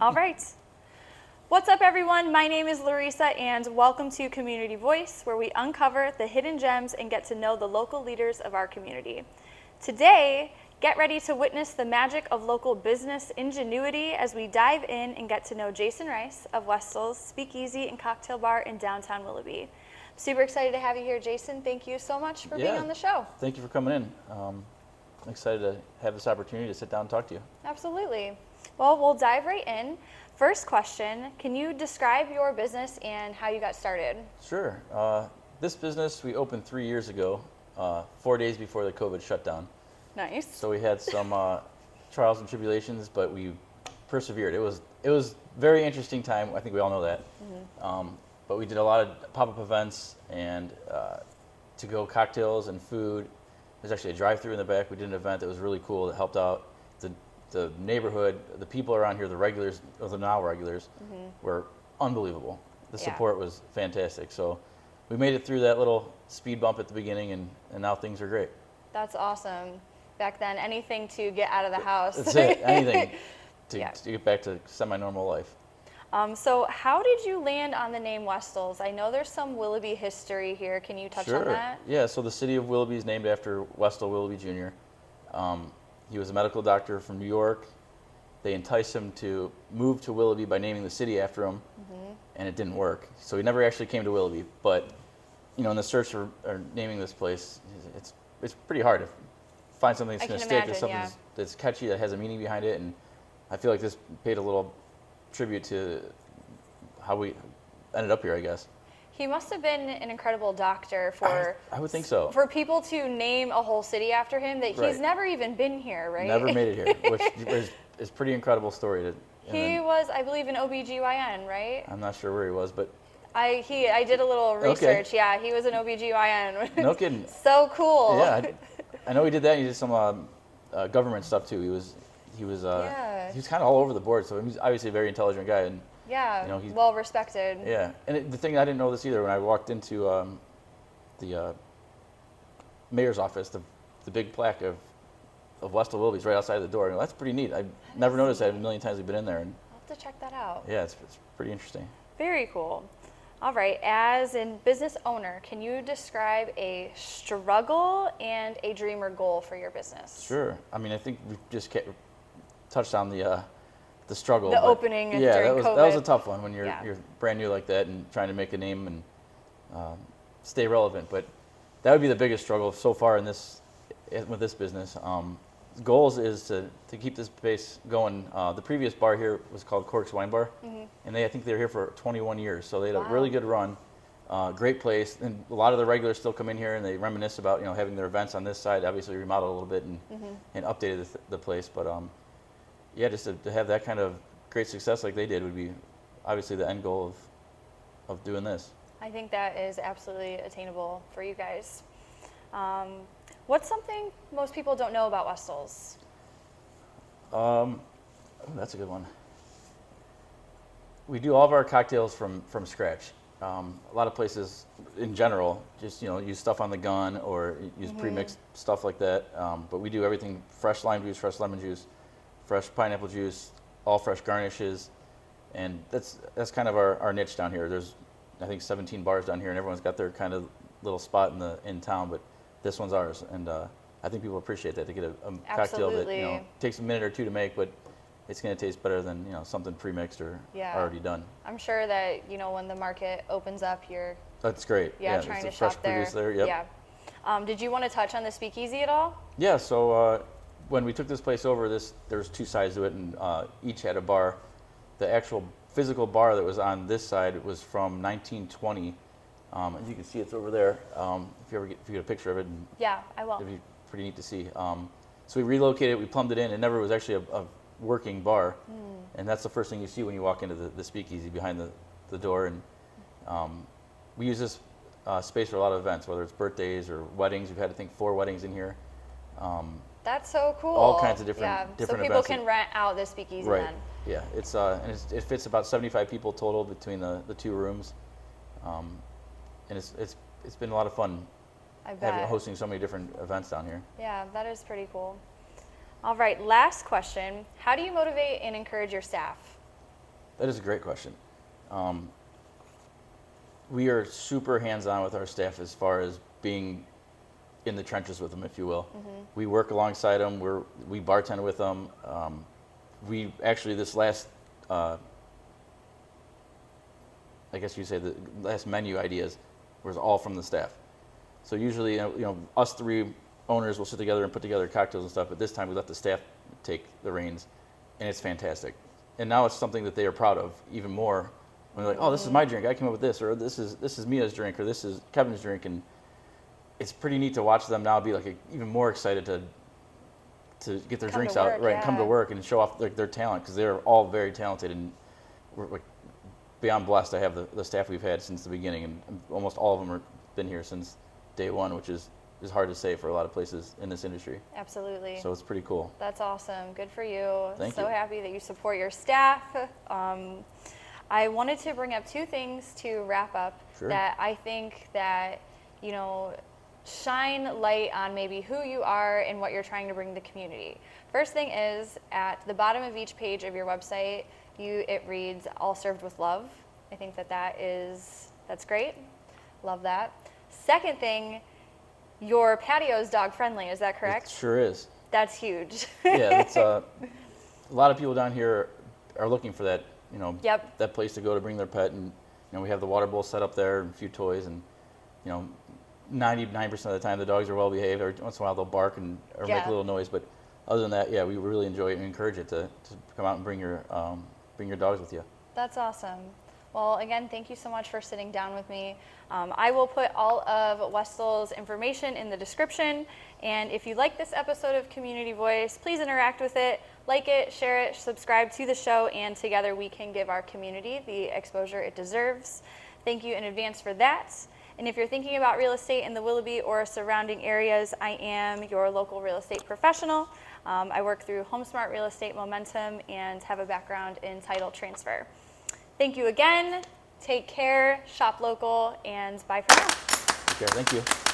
All right. What's up, everyone? My name is Laurisa, and welcome to Community Voice, where we uncover the hidden gems and get to know the local leaders of our community. Today, get ready to witness the magic of local business ingenuity as we dive in and get to know Jason Rice of Westel's Speakeasy and Cocktail Bar in Downtown Willoughby. Super excited to have you here, Jason. Thank you so much for being on the show. Thank you for coming in. I'm excited to have this opportunity to sit down and talk to you. Absolutely. Well, we'll dive right in. First question, can you describe your business and how you got started? Sure. This business we opened 3 years ago, 4 days before the COVID shutdown. Nice. So we had some trials and tribulations, but we persevered. It was very interesting time. I think we all know that. Mm-hmm. But we did a lot of pop-up events and to-go cocktails and food. There's actually a drive-through in the back. We did an event that was really cool that helped out the neighborhood. The people around here, the regulars, or the now regulars, were unbelievable. The support was fantastic. So we made it through that little speed bump at the beginning, and now things are great. That's awesome. Back then, anything to get out of the house. That's it, anything to get back to semi-normal life. So how did you land on the name Westel's? I know there's some Willoughby history here. Can you touch on that? Yeah, so the city of Willoughby is named after Westel Willoughby Jr. He was a medical doctor from New York. They enticed him to move to Willoughby by naming the city after him, and it didn't work. So he never actually came to Willoughby. But in the search for naming this place, it's pretty hard to find something that's going to stick, something that's catchy, that has a meaning behind it. And I feel like this paid a little tribute to how we ended up here, I guess. He must have been an incredible doctor for... I would think so. For people to name a whole city after him, that he's never even been here, right? Never made it here, which is a pretty incredible story. He was, I believe, an OBGYN, right? I'm not sure where he was, but... I did a little research. Okay. Yeah, he was an OBGYN. No kidding. So cool. Yeah, I know he did that. He did some government stuff too. He was kind of all over the board. So he's obviously a very intelligent guy, and he's well respected. Yeah, and the thing, I didn't know this either when I walked into the mayor's office. The big plaque of Westel Willoughby's right outside the door. That's pretty neat. I've never noticed that a million times we've been in there. And I'll have to check that out. Yeah, it's pretty interesting. Very cool. All right, as a business owner, can you describe a struggle and a dream or goal for your business? Sure. I mean, I think we just touched on the struggle. The opening during COVID. That was a tough one when you're brand new like that and trying to make a name and stay relevant. But that would be the biggest struggle so far with this business. Goals is to keep this base going. The previous bar here was called Cork's Wine Bar, and I think they were here for 21 years. So they had a really good run, great place, and a lot of the regulars still come in here and they reminisce about having their events on this side. Obviously remodeled a little bit and updated the place, but just to have that kind of great success like they did would be obviously the end goal of doing this. I think that is absolutely attainable for you guys. What's something most people don't know about Westel's? That's a good one. We do all of our cocktails from scratch. A lot of places in general just use stuff on the gun or use pre-mixed stuff like that. But we do everything: fresh lime juice, fresh lemon juice, fresh pineapple juice, all fresh garnishes, and that's kind of our niche down here. There's I think 17 bars down here, and everyone's got their kind of little spot in town, but this one's ours, and I think people appreciate that. To get a cocktail that takes a minute or two to make, but it's going to taste better than something pre-mixed or already done. I'm sure that when the market opens up, that's great. Trying to shop there. Yep. Yeah. Did you want to touch on the Speakeasy at all? Yeah. So when we took this place over, there's two sides to it, and each had a bar. The actual physical bar that was on this side was from 1920. As you can see, it's over there. If you get a picture of it, I will. It'd be pretty neat to see. So we relocated, we plumbed it in. It never was actually a working bar, and that's the first thing you see when you walk into the Speakeasy behind the door. And we use this space for a lot of events, whether it's birthdays or weddings. We've had, I think, 4 weddings in here. That's so cool. All kinds of different so people events. can rent out the Speakeasy then. Yeah, it fits about 75 people total between the 2 rooms. And it's been a lot of fun hosting so many different events down here. Yeah, that is pretty cool. All right, last question. How do you motivate and encourage your staff? That is a great question. We are super hands-on with our staff as far as being in the trenches with them, if you will. We work alongside them. We bartend with them. We actually, this last, I guess you say the last menu ideas was all from the staff. So usually, us three owners will sit together and put together cocktails and stuff, but this time we let the staff take the reins, and it's fantastic. And now it's something that they are proud of even more. When they're like, oh, this is my drink, I came up with this, or this is Mia's drink, or this is Kevin's drink, and it's pretty neat to watch them now be like even more excited to get their drinks out, right, and come to work and show off their talent, because they're all very talented, and we're like beyond blessed to have the staff we've had since the beginning, and almost all of them have been here since day one, which is hard to say for a lot of places in this industry. Absolutely. So it's pretty cool. That's awesome. Good for you. Thank so you. happy that you support your staff. I wanted to bring up two things to wrap up that I think that, shine light on maybe who you are and what you're trying to bring to the community. First thing is, at the bottom of each page of your website, it reads, all served with love. I think that's great. Love that. Second thing, your patio is dog friendly, is that correct? It sure is. That's huge. Yeah, it's a lot of people down here are looking for that, that place to go to bring their pet, and we have the water bowl set up there and a few toys, and 99% of the time the dogs are well behaved. Every once in a while they'll bark or make a little noise, but other than that, we really enjoy it and encourage it to come out and bring your dogs with you. That's awesome. Well, again, thank you so much for sitting down with me. I will put all of Westel's information in the description, and if you like this episode of Community Voice, please interact with it, like it, share it, subscribe to the show, and together we can give our community the exposure it deserves. Thank you in advance for that. And if you're thinking about real estate in the Willoughby or surrounding areas, I am your local real estate professional. I work through HomeSmart Real Estate Momentum and have a background in title transfer. Thank you again. Take care, shop local, and bye for now. Take care. Thank you.